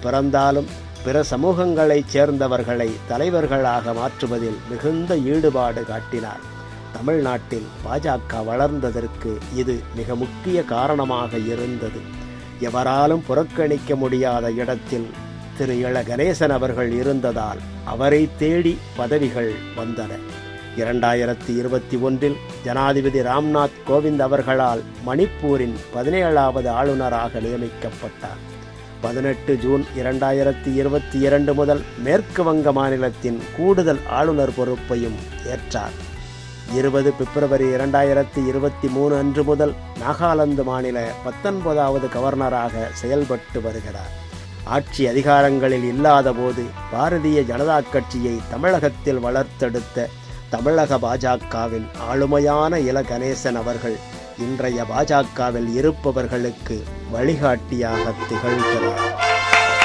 பிறந்தாலும் பிற சமூகங்களைச் சேர்ந்தவர்களை தலைவர்களாக மாற்றுவதில் மிகுந்த ஈடுபாடு காட்டினார். தமிழ்நாட்டில் பாஜக வளர்ந்ததற்கு இது மிக முக்கிய காரணமாக இருந்தது. எவராலும் புறக்கணிக்க முடியாத இடத்தில் திரு இள கணேசன் அவர்கள் இருந்ததால் அவரை தேடி பதவிகள் வந்தன. 2021 ஜனாதிபதி ராம்நாத் கோவிந்த் அவர்களால் மணிப்பூரின் 17வது ஆளுநராக நியமிக்கப்பட்டார். 18 ஜூன் 2022 முதல் மேற்கு வங்க மாநிலத்தின் கூடுதல் ஆளுநர் பொறுப்பையும் ஏற்றார். 20 பிப்ரவரி 2023 அன்று முதல் நாகாலாந்து மாநில 19வது கவர்னராக செயல்பட்டு வருகிறார். ஆட்சி அதிகாரங்களில் இல்லாத போது பாரதிய ஜனதா கட்சியை தமிழகத்தில் வளர்த்தெடுத்த தமிழக பாஜகவின் ஆளுமையான இல கணேசன் அவர்கள் இன்றைய பாஜகவில் இருப்பவர்களுக்கு வழிகாட்டியாக திகழ்கிறார்.